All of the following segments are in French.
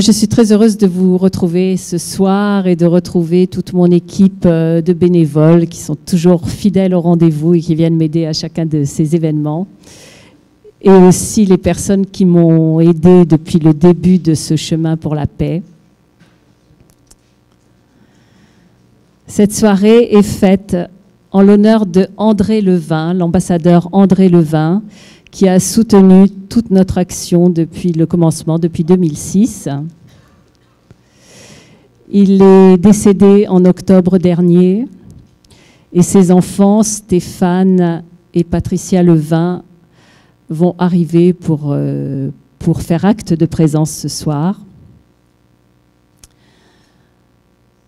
Je suis très heureuse de vous retrouver ce soir et de retrouver toute mon équipe de bénévoles qui sont toujours fidèles au rendez-vous et qui viennent m'aider à chacun de ces événements. Et aussi les personnes qui m'ont aidé depuis le début de ce chemin pour la paix. Cette soirée est faite en l'honneur de André Levin, l'ambassadeur André Levin, qui a soutenu toute notre action depuis le commencement, depuis 2006. Il est décédé en octobre dernier et ses enfants, Stéphane et Patricia Levin, vont arriver pour faire acte de présence ce soir.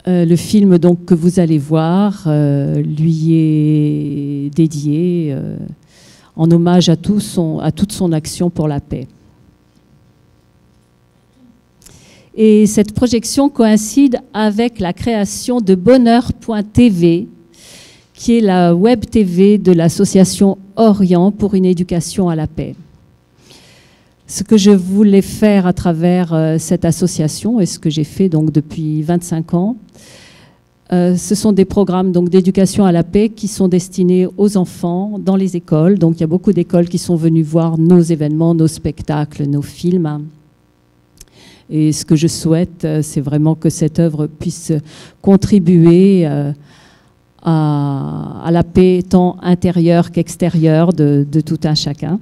Le film donc, que vous allez voir lui est dédié en hommage à toute son action pour la paix. Et cette projection coïncide avec la création de Bonheur.tv, qui est la web TV de l'association Orient pour une éducation à la paix. Ce que je voulais faire à travers cette association, et ce que j'ai fait donc depuis 25 ans, ce sont des programmes d'éducation à la paix qui sont destinés aux enfants dans les écoles. Donc il y a beaucoup d'écoles qui sont venues voir nos événements, nos spectacles, nos films. Et ce que je souhaite, c'est vraiment que cette œuvre puisse contribuer à la paix tant intérieure qu'extérieure de tout un chacun.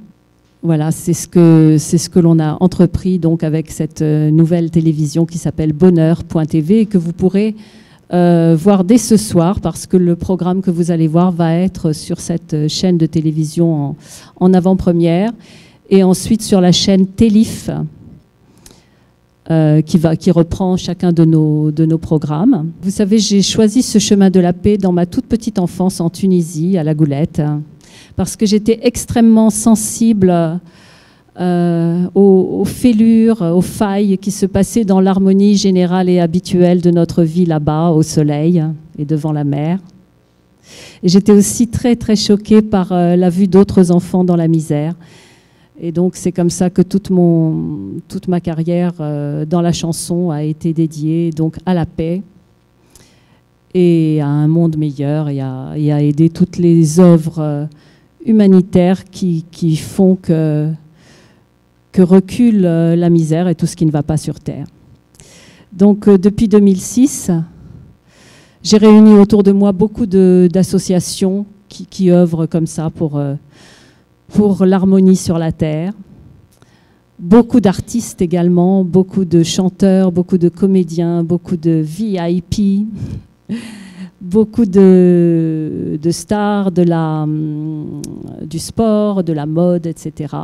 Voilà, c'est ce que l'on a entrepris donc avec cette nouvelle télévision qui s'appelle Bonheur.tv et que vous pourrez voir dès ce soir, parce que le programme que vous allez voir va être sur cette chaîne de télévision en avant-première et ensuite sur la chaîne Télif qui reprend chacun de nos programmes. Vous savez, j'ai choisi ce chemin de la paix dans ma toute petite enfance en Tunisie, à La Goulette, parce que j'étais extrêmement sensible aux fêlures, aux failles qui se passaient dans l'harmonie générale et habituelle de notre vie là-bas, au soleil et devant la mer. Et j'étais aussi très, très choquée par la vue d'autres enfants dans la misère. Et donc, c'est comme ça que toute ma carrière dans la chanson a été dédiée donc, à la paix et à un monde meilleur et à aider toutes les œuvres humanitaires qui font que recule la misère et tout ce qui ne va pas sur Terre. Donc, depuis 2006, j'ai réuni autour de moi beaucoup d'associations qui œuvrent comme ça pour l'harmonie sur la Terre. Beaucoup d'artistes également, beaucoup de chanteurs, beaucoup de comédiens, beaucoup de VIP, beaucoup de stars du sport, de la mode, etc.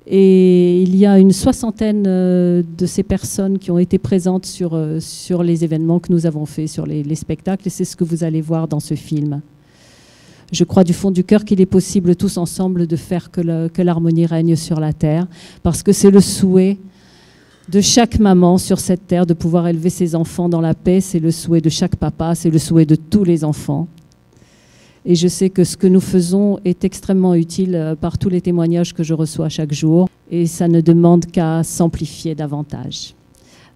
Et il y a une soixantaine de ces personnes qui ont été présentes sur les événements que nous avons faits, sur les spectacles, et c'est ce que vous allez voir dans ce film. Je crois du fond du cœur qu'il est possible tous ensemble de faire que l'harmonie règne sur la terre, parce que c'est le souhait de chaque maman sur cette terre de pouvoir élever ses enfants dans la paix, c'est le souhait de chaque papa, c'est le souhait de tous les enfants. Et je sais que ce que nous faisons est extrêmement utile par tous les témoignages que je reçois chaque jour, et ça ne demande qu'à s'amplifier davantage.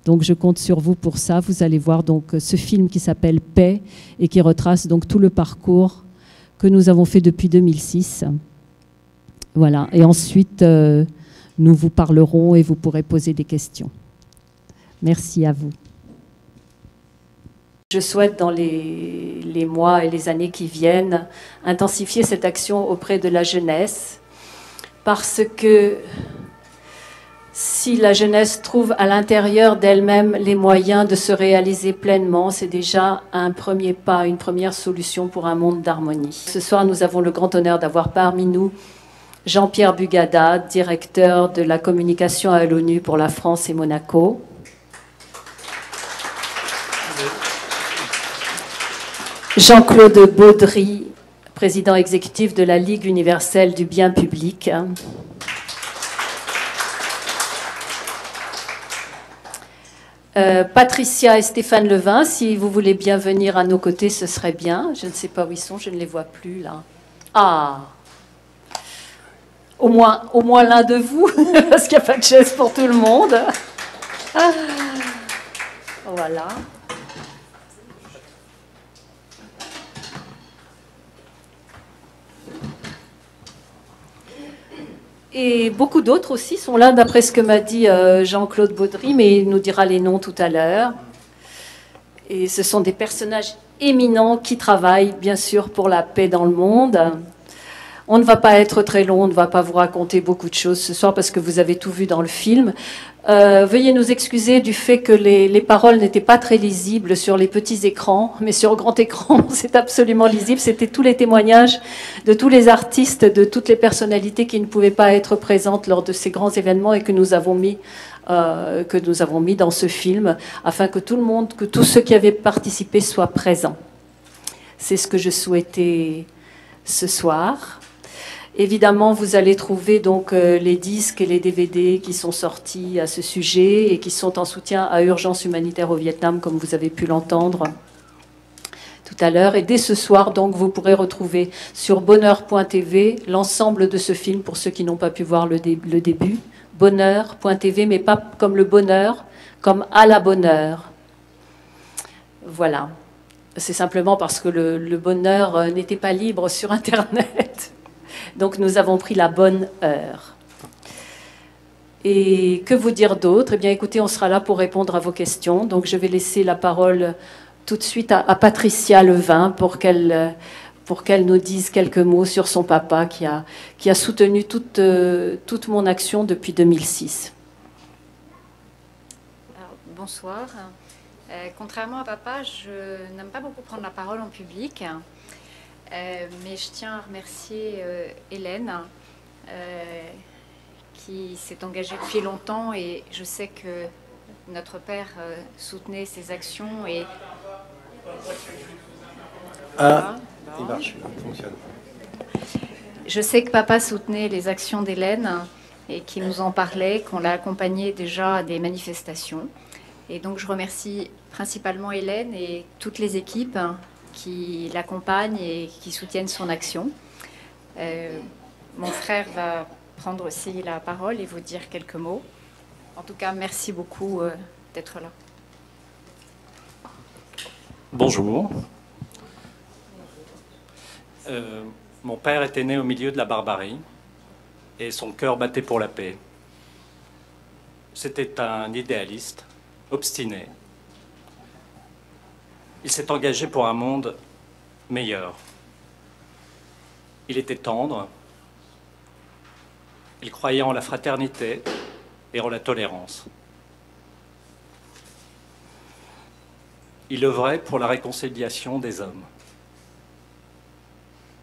Donc je compte sur vous pour ça. Vous allez voir donc ce film qui s'appelle Paix et qui retrace donc tout le parcours que nous avons fait depuis 2006. Voilà. Et ensuite, nous vous parlerons et vous pourrez poser des questions. Merci à vous. Je souhaite, dans les mois et les années qui viennent, intensifier cette action auprès de la jeunesse, parce que si la jeunesse trouve à l'intérieur d'elle-même les moyens de se réaliser pleinement, c'est déjà un premier pas, une première solution pour un monde d'harmonie. Ce soir, nous avons le grand honneur d'avoir parmi nous Jean-Pierre Bugada, directeur de la communication à l'ONU pour la France et Monaco. Jean-Claude Baudry, président exécutif de la Ligue universelle du bien public. Patricia et Stéphane Levin, si vous voulez bien venir à nos côtés, ce serait bien. Je ne sais pas où ils sont, je ne les vois plus là. Ah, au moins l'un de vous, parce qu'il n'y a pas de chaise pour tout le monde. Ah, voilà. Et beaucoup d'autres aussi sont là, d'après ce que m'a dit Jean-Claude Baudry, mais il nous dira les noms tout à l'heure. Et ce sont des personnages éminents qui travaillent, bien sûr, pour la paix dans le monde. On ne va pas être très long, on ne va pas vous raconter beaucoup de choses ce soir parce que vous avez tout vu dans le film. Veuillez nous excuser du fait que les paroles n'étaient pas très lisibles sur les petits écrans, mais sur grand écran, c'est absolument lisible. C'était tous les témoignages de tous les artistes, de toutes les personnalités qui ne pouvaient pas être présentes lors de ces grands événements et que nous avons mis dans ce film, afin que tout le monde, que tous ceux qui avaient participé soient présents. C'est ce que je souhaitais ce soir. Évidemment, vous allez trouver donc les disques et les DVD qui sont sortis à ce sujet et qui sont en soutien à Urgence humanitaire au Vietnam, comme vous avez pu l'entendre tout à l'heure. Et dès ce soir, donc, vous pourrez retrouver sur bonheur.tv l'ensemble de ce film pour ceux qui n'ont pas pu voir le début. Bonheur.tv, mais pas comme le bonheur, comme à la bonne heure. Voilà. C'est simplement parce que le bonheur n'était pas libre sur Internet. Donc nous avons pris la bonne heure. Et que vous dire d'autre? Eh bien écoutez, on sera là pour répondre à vos questions. Donc je vais laisser la parole tout de suite à Patricia Levin pour qu'elle nous dise quelques mots sur son papa qui a soutenu toute mon action depuis 2006. Alors, bonsoir. Contrairement à papa, je n'aime pas beaucoup prendre la parole en public. Mais je tiens à remercier Hélène qui s'est engagée depuis longtemps et je sais que notre père soutenait ses actions et... Ah, il marche, il fonctionne. Je sais que papa soutenait les actions d'Hélène et qu'il nous en parlait, qu'on l'a accompagné déjà à des manifestations. Et donc je remercie principalement Hélène et toutes les équipes qui l'accompagnent et qui soutiennent son action. Mon frère va prendre aussi la parole et vous dire quelques mots. En tout cas, merci beaucoup d'être là. Bonjour. Mon père était né au milieu de la barbarie et son cœur battait pour la paix. C'était un idéaliste, obstiné. Il s'est engagé pour un monde meilleur. Il était tendre. Il croyait en la fraternité et en la tolérance. Il œuvrait pour la réconciliation des hommes.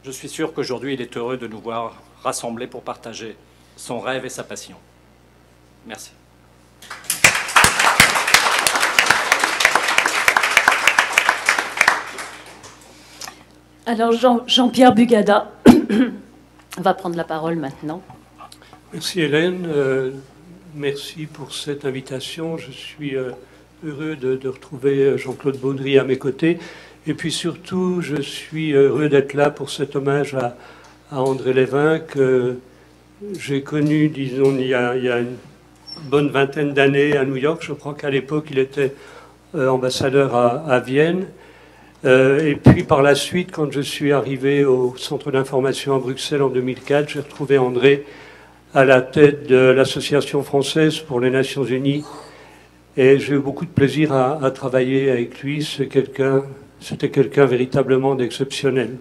Je suis sûr qu'aujourd'hui, il est heureux de nous voir rassemblés pour partager son rêve et sa passion. Merci. Alors Jean-Pierre Bugada va prendre la parole maintenant. Merci Hélène, merci pour cette invitation. Je suis heureux de retrouver Jean-Claude Baudry à mes côtés. Et puis surtout, je suis heureux d'être là pour cet hommage à André Levin que j'ai connu, disons, il y a une bonne vingtaine d'années à New York. Je crois qu'à l'époque, il était ambassadeur à Vienne. Et puis par la suite, quand je suis arrivé au centre d'information à Bruxelles en 2004, j'ai retrouvé André à la tête de l'Association française pour les Nations Unies. Et j'ai eu beaucoup de plaisir à travailler avec lui. C'était quelqu'un véritablement d'exceptionnel.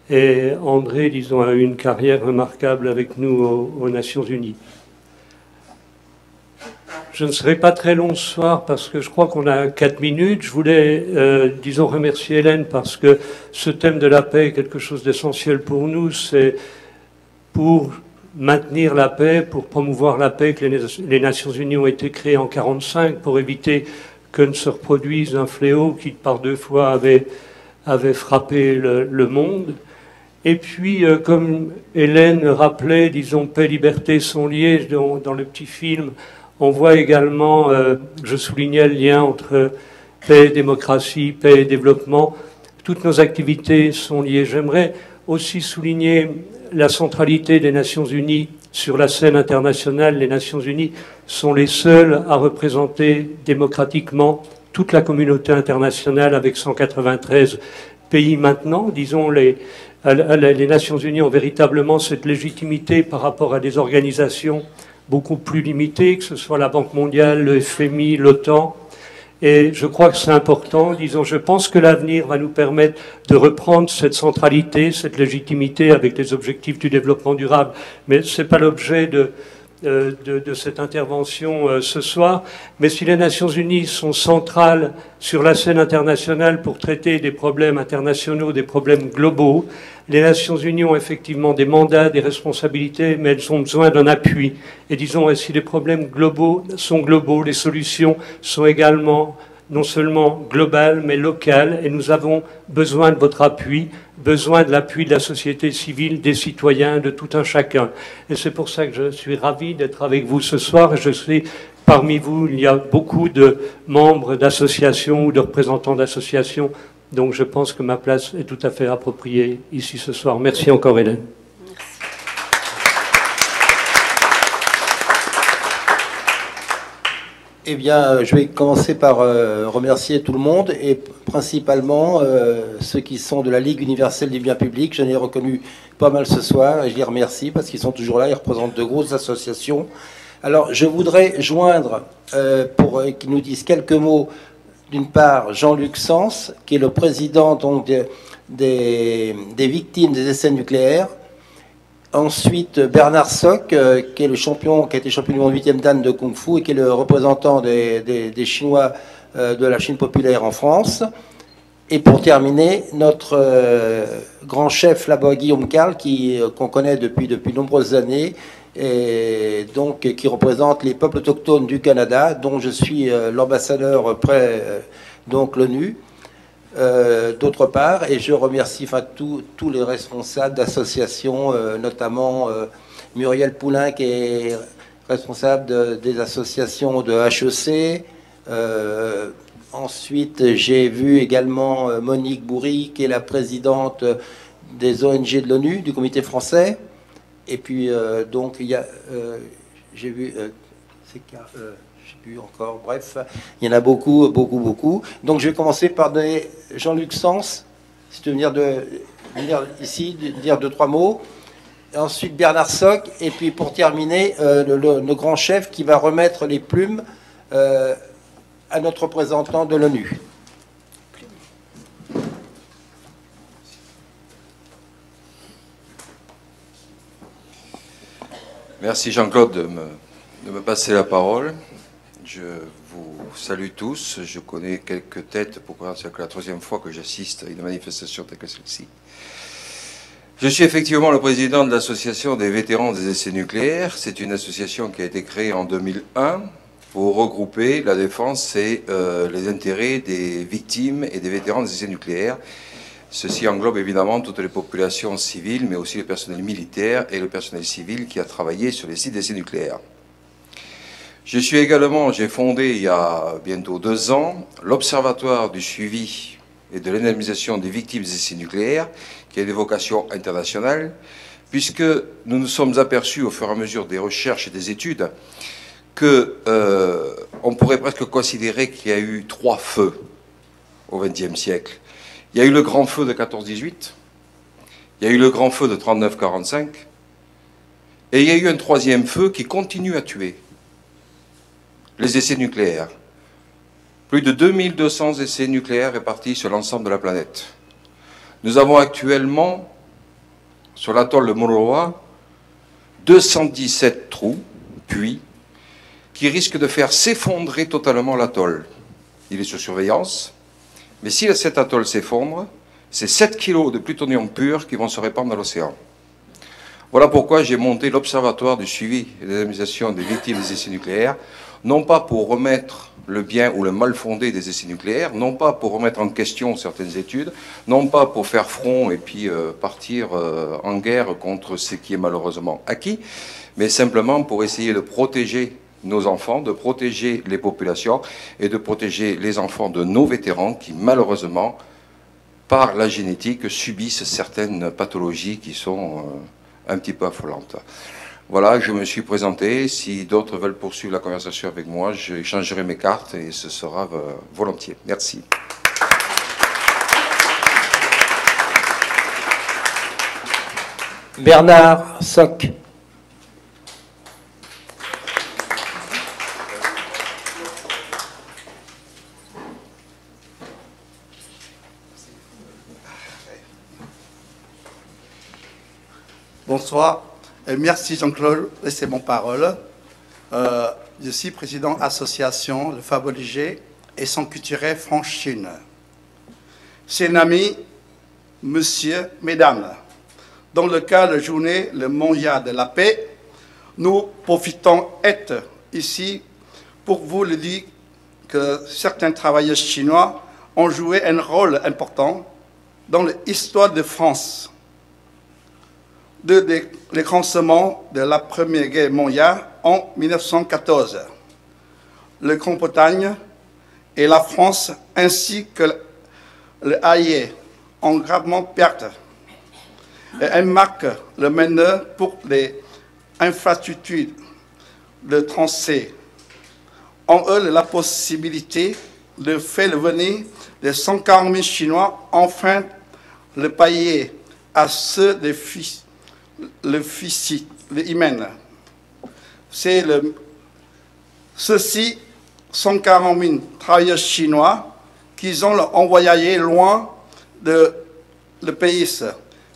Et André, disons, a eu une carrière remarquable avec nous aux Nations Unies. Je ne serai pas très long ce soir parce que je crois qu'on a 4 minutes. Je voulais, disons, remercier Hélène parce que ce thème de la paix est quelque chose d'essentiel pour nous. C'est pour maintenir la paix, pour promouvoir la paix que les Nations Unies ont été créées en 1945 pour éviter que ne se reproduise un fléau qui par 2 fois avait frappé le monde. Et puis, comme Hélène rappelait, disons, paix, liberté sont liées dans le petit film. On voit également, je soulignais le lien entre paix, démocratie, paix et développement. Toutes nos activités sont liées. J'aimerais aussi souligner la centralité des Nations Unies sur la scène internationale. Les Nations Unies sont les seuls à représenter démocratiquement toute la communauté internationale avec 193 pays maintenant. Disons, les Nations Unies ont véritablement cette légitimité par rapport à des organisations beaucoup plus limitées, que ce soit la Banque mondiale, le FMI, l'OTAN. Et je crois que c'est important. Disons, je pense que l'avenir va nous permettre de reprendre cette centralité, cette légitimité avec les objectifs du développement durable. Mais ce n'est pas l'objet de cette intervention ce soir, mais si les Nations Unies sont centrales sur la scène internationale pour traiter des problèmes internationaux, des problèmes globaux, les Nations Unies ont effectivement des mandats, des responsabilités, mais elles ont besoin d'un appui. Et disons, si les problèmes globaux sont globaux, les solutions sont également non seulement globales, mais locales, et nous avons besoin de votre appui, besoin de l'appui de la société civile, des citoyens, de tout un chacun. Et c'est pour ça que je suis ravi d'être avec vous ce soir. Et je sais, parmi vous, il y a beaucoup de membres d'associations ou de représentants d'associations. Donc je pense que ma place est tout à fait appropriée ici ce soir. Merci encore, Hélène. Eh bien, je vais commencer par remercier tout le monde et principalement ceux qui sont de la Ligue universelle du bien public. J'en ai reconnu pas mal ce soir et je les remercie parce qu'ils sont toujours là. Ils représentent de grosses associations. Alors, je voudrais joindre, pour qu'ils nous disent quelques mots, d'une part, Jean-Luc Sens, qui est le président donc, des victimes des essais nucléaires. Ensuite, Bernard Sock, qui est le champion, qui a été champion du monde 8e dan de Kung Fu et qui est le représentant des Chinois de la Chine populaire en France. Et pour terminer, notre grand chef là-bas, Guillaume Carle, qu'on connaît depuis de nombreuses années, et donc qui représente les peuples autochtones du Canada, dont je suis l'ambassadeur auprès donc l'ONU. D'autre part, et je remercie tous les responsables d'associations, notamment Muriel Poulain qui est responsable des associations de HEC. Ensuite, j'ai vu également Monique Bourri qui est la présidente des ONG de l'ONU, du comité français. Et puis, donc, il y a, j'ai vu... encore, bref, il y en a beaucoup, beaucoup, beaucoup. Donc je vais commencer par donner Jean-Luc Sens, si tu veux venir ici, dire 2-3 mots. Et ensuite Bernard Sock, et puis pour terminer, le grand chef qui va remettre les plumes à notre représentant de l'ONU. Merci Jean-Claude de me passer la parole. Je vous salue tous. Je connais quelques têtes, pourquoi c'est la troisième fois que j'assiste à une manifestation telle que celle-ci. Je suis effectivement le président de l'association des vétérans des essais nucléaires. C'est une association qui a été créée en 2001 pour regrouper la défense et les intérêts des victimes et des vétérans des essais nucléaires. Ceci englobe évidemment toutes les populations civiles, mais aussi le personnel militaire et le personnel civil qui a travaillé sur les sites d'essais nucléaires. J'ai fondé il y a bientôt 2 ans l'Observatoire du suivi et de l'indemnisation des victimes des essais nucléaires, qui a des vocations internationales, puisque nous nous sommes aperçus au fur et à mesure des recherches et des études que on pourrait presque considérer qu'il y a eu 3 feux au XXe siècle. Il y a eu le grand feu de 14-18, il y a eu le grand feu de 39-45, et il y a eu un 3e feu qui continue à tuer. Les essais nucléaires. Plus de 2200 essais nucléaires répartis sur l'ensemble de la planète. Nous avons actuellement, sur l'atoll de Mururoa, 217 trous, puits, qui risquent de faire s'effondrer totalement l'atoll. Il est sous surveillance, mais si cet atoll s'effondre, c'est 7 kilos de plutonium pur qui vont se répandre dans l'océan. Voilà pourquoi j'ai monté l'Observatoire du suivi et de l'indemnisation des victimes des essais nucléaires, non pas pour remettre le bien ou le mal fondé des essais nucléaires, non pas pour remettre en question certaines études, non pas pour faire front et puis partir en guerre contre ce qui est malheureusement acquis, mais simplement pour essayer de protéger nos enfants, de protéger les populations et de protéger les enfants de nos vétérans qui, malheureusement, par la génétique, subissent certaines pathologies qui sont un petit peu affolantes. Voilà, je me suis présenté. Si d'autres veulent poursuivre la conversation avec moi, j'échangerai mes cartes et ce sera volontiers. Merci. Bernard Soc. Bonsoir, et merci Jean-Claude, laissez mon parole. Je suis président association Le Favoligé et son culturel France-Chine. Chers amis, monsieur, mesdames, dans le cadre de la journée le mondial de la paix, nous profitons d'être ici pour vous le dire que certains travailleurs chinois ont joué un rôle important dans l'histoire de France. De déclenchement de la Première Guerre mondiale en 1914. Le Grande-Bretagne et la France ainsi que le Allié ont gravement perdu. Et elle marque le meneur pour les infrastructures de transit. En eux la possibilité de faire venir les 140 000 Chinois enfin le payer à ceux des fils. Le hymen. Ceux-ci sont 40 000 travailleurs chinois qui ont envoyé loin de le pays.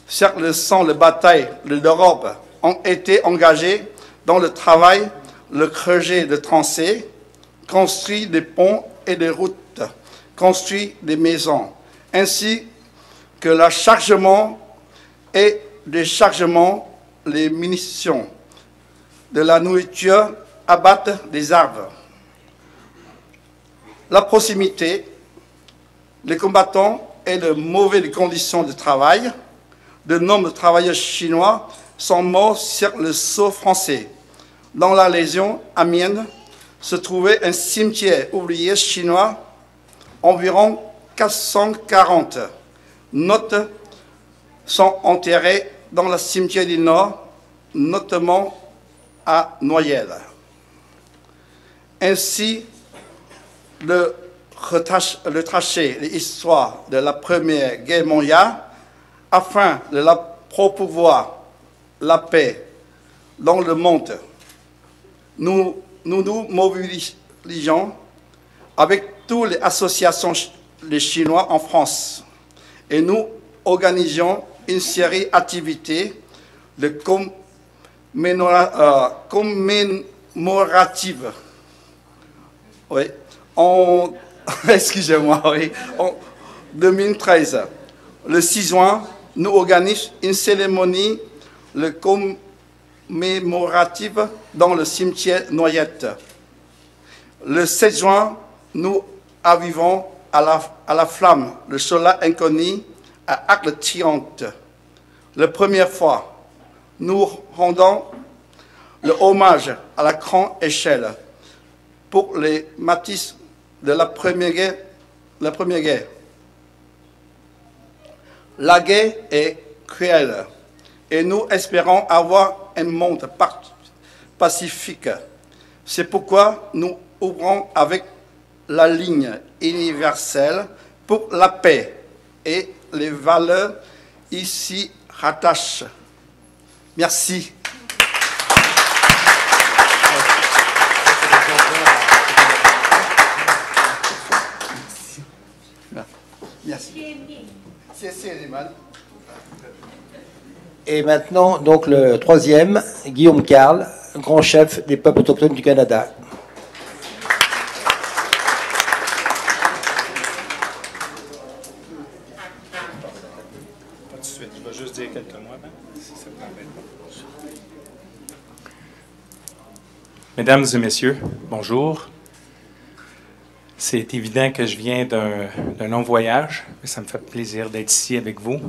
Certes, le sang, les batailles de l'Europe ont été engagés dans le travail, le creuset de tranchées, construit des ponts et des routes, construit des maisons, ainsi que le chargement et déchargement, les munitions, de la nourriture, abattre des arbres. La proximité, les combattants et de mauvaises conditions de travail, de nombreux travailleurs chinois sont morts sur le sol français. Dans la région Amiens se trouvait un cimetière ouvrier chinois, environ 440. Notes sont enterrés dans le cimetière du Nord, notamment à Noyelles. Ainsi, le retracer l'histoire de la Première Guerre mondiale afin de la promouvoir la paix dans le monde. Nous mobilisons avec toutes les associations des Chinois en France et nous organisons une série d'activités de commémoratives. Oui, excusez-moi, oui, en 2013, le 6 juin, nous organisons une cérémonie commémorative dans le cimetière Noyette. Le 7 juin, nous arrivons à la flamme, le soleil inconnu, à Arc de Triomphe. La première fois, nous rendons le hommage à la grande échelle pour les matisse de la Première Guerre. La guerre est cruelle et nous espérons avoir un monde pacifique. C'est pourquoi nous ouvrons avec la ligne universelle pour la paix et les valeurs ici rattachent. Merci. Merci. Et maintenant, donc le troisième, Guillaume Carle, grand chef des peuples autochtones du Canada. Pas tout de suite, je vais juste dire quelques mots avant, si ça vous embête pas. Mesdames et messieurs, bonjour. C'est évident que je viens d'un long voyage, mais ça me fait plaisir d'être ici avec vous.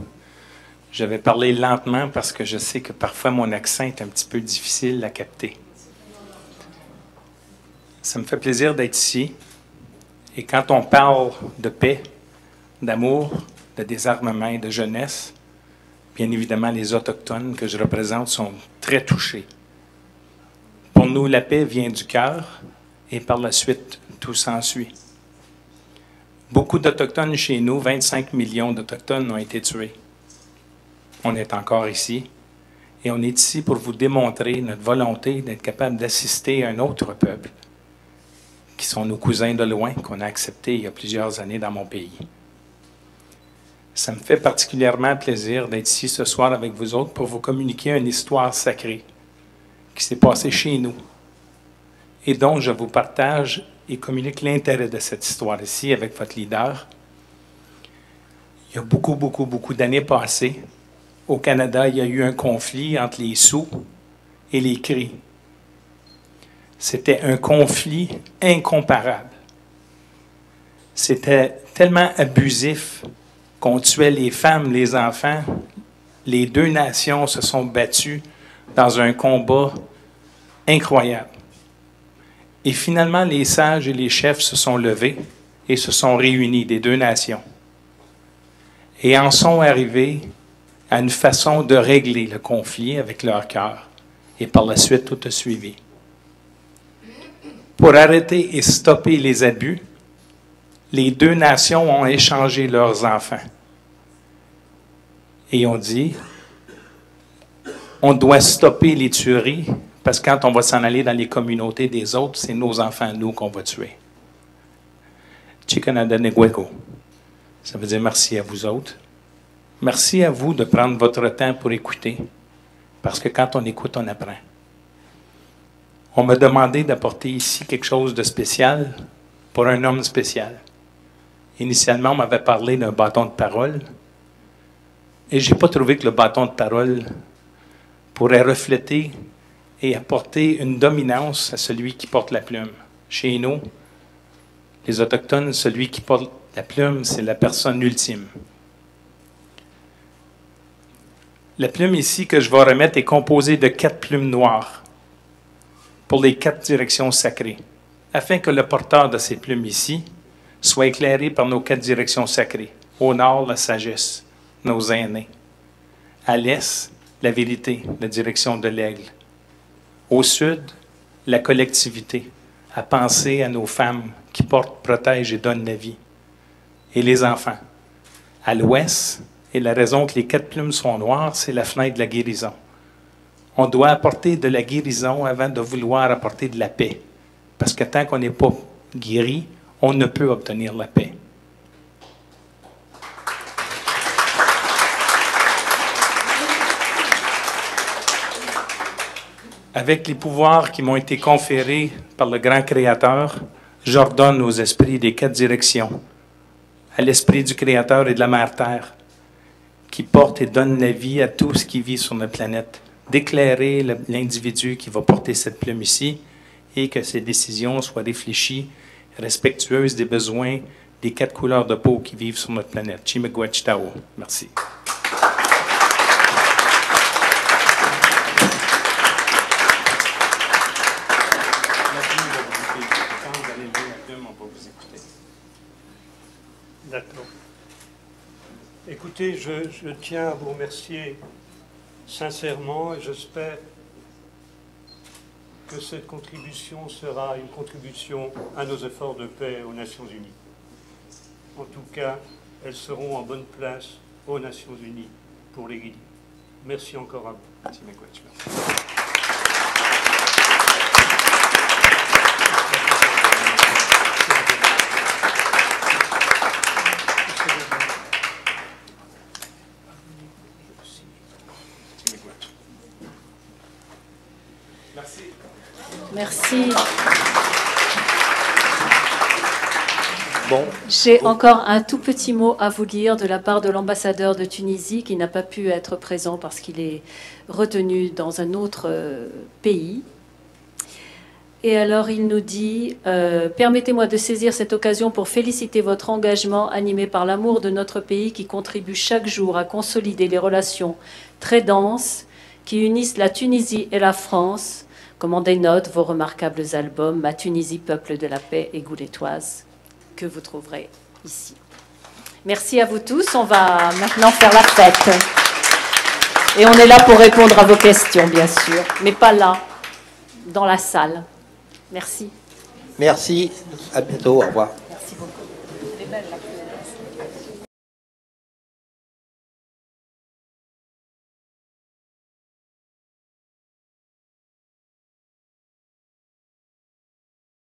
Je vais parler lentement parce que je sais que parfois mon accent est un petit peu difficile à capter. Ça me fait plaisir d'être ici. Et quand on parle de paix, d'amour, de désarmement et de jeunesse, bien évidemment, les Autochtones que je représente sont très touchés Pour nous, la paix vient du cœur et par la suite, tout s'ensuit. Beaucoup d'Autochtones chez nous, 25 millions d'Autochtones ont été tués. On est encore ici et on est ici pour vous démontrer notre volonté d'être capable d'assister à un autre peuple, qui sont nos cousins de loin, qu'on a acceptés il y a plusieurs années dans mon pays. Ça me fait particulièrement plaisir d'être ici ce soir avec vous autres pour vous communiquer une histoire sacrée qui s'est passée chez nous et dont je vous partage et communique l'intérêt de cette histoire ici avec votre leader. Il y a beaucoup d'années passées, au Canada, il y a eu un conflit entre les Sioux et les Cris. C'était un conflit incomparable. C'était tellement abusif qu'on tuait les femmes, les enfants. Les deux nations se sont battues dans un combat incroyable. Et finalement, les sages et les chefs se sont levés et se sont réunis des deux nations. Et en sont arrivés à une façon de régler le conflit avec leur cœur. Et par la suite, tout a suivi. Pour arrêter et stopper les abus, les deux nations ont échangé leurs enfants. Et ont dit, on doit stopper les tueries, parce que quand on va s'en aller dans les communautés des autres, c'est nos enfants, nous, qu'on va tuer. Chikanadanegueko. Ça veut dire merci à vous autres. Merci à vous de prendre votre temps pour écouter, parce que quand on écoute, on apprend. On m'a demandé d'apporter ici quelque chose de spécial pour un homme spécial. Initialement, on m'avait parlé d'un bâton de parole, et je n'ai pas trouvé que le bâton de parole pourrait refléter et apporter une dominance à celui qui porte la plume. Chez nous, les Autochtones, celui qui porte la plume, c'est la personne ultime. La plume ici que je vais remettre est composée de 4 plumes noires pour les 4 directions sacrées, afin que le porteur de ces plumes ici soit éclairé par nos 4 directions sacrées. Au nord, la sagesse, nos aînés. À l'est, la vérité, la direction de l'aigle. Au sud, la collectivité, à penser à nos femmes qui portent, protègent et donnent la vie. Et les enfants. À l'ouest, et la raison que les 4 plumes sont noires, c'est la fenêtre de la guérison. On doit apporter de la guérison avant de vouloir apporter de la paix. Parce que tant qu'on n'est pas guéri, on ne peut obtenir la paix. Avec les pouvoirs qui m'ont été conférés par le grand Créateur, j'ordonne aux esprits des 4 directions, à l'esprit du Créateur et de la Mère Terre, qui porte et donne la vie à tout ce qui vit sur notre planète, d'éclairer l'individu qui va porter cette plume ici et que ses décisions soient réfléchies, respectueuses des besoins des 4 couleurs de peau qui vivent sur notre planète. Chimegwachitao. Merci. D'accord. Écoutez, je tiens à vous remercier sincèrement et j'espère que cette contribution sera une contribution à nos efforts de paix aux Nations Unies. En tout cas, elles seront en bonne place aux Nations Unies pour les guider. Merci encore à vous. Merci. Bon. J'ai encore un tout petit mot à vous lire de la part de l'ambassadeur de Tunisie qui n'a pas pu être présent parce qu'il est retenu dans un autre pays. Et alors il nous dit « Permettez-moi de saisir cette occasion pour féliciter votre engagement animé par l'amour de notre pays qui contribue chaque jour à consolider les relations très denses qui unissent la Tunisie et la France, comme en dénotent vos remarquables albums « Ma Tunisie, peuple de la paix et goulettoise » que vous trouverez ici. Merci à vous tous. On va maintenant faire la fête. Et on est là pour répondre à vos questions, bien sûr, mais pas là. dans la salle. Merci. Merci, à bientôt, au revoir. Merci beaucoup. Elle est belle, la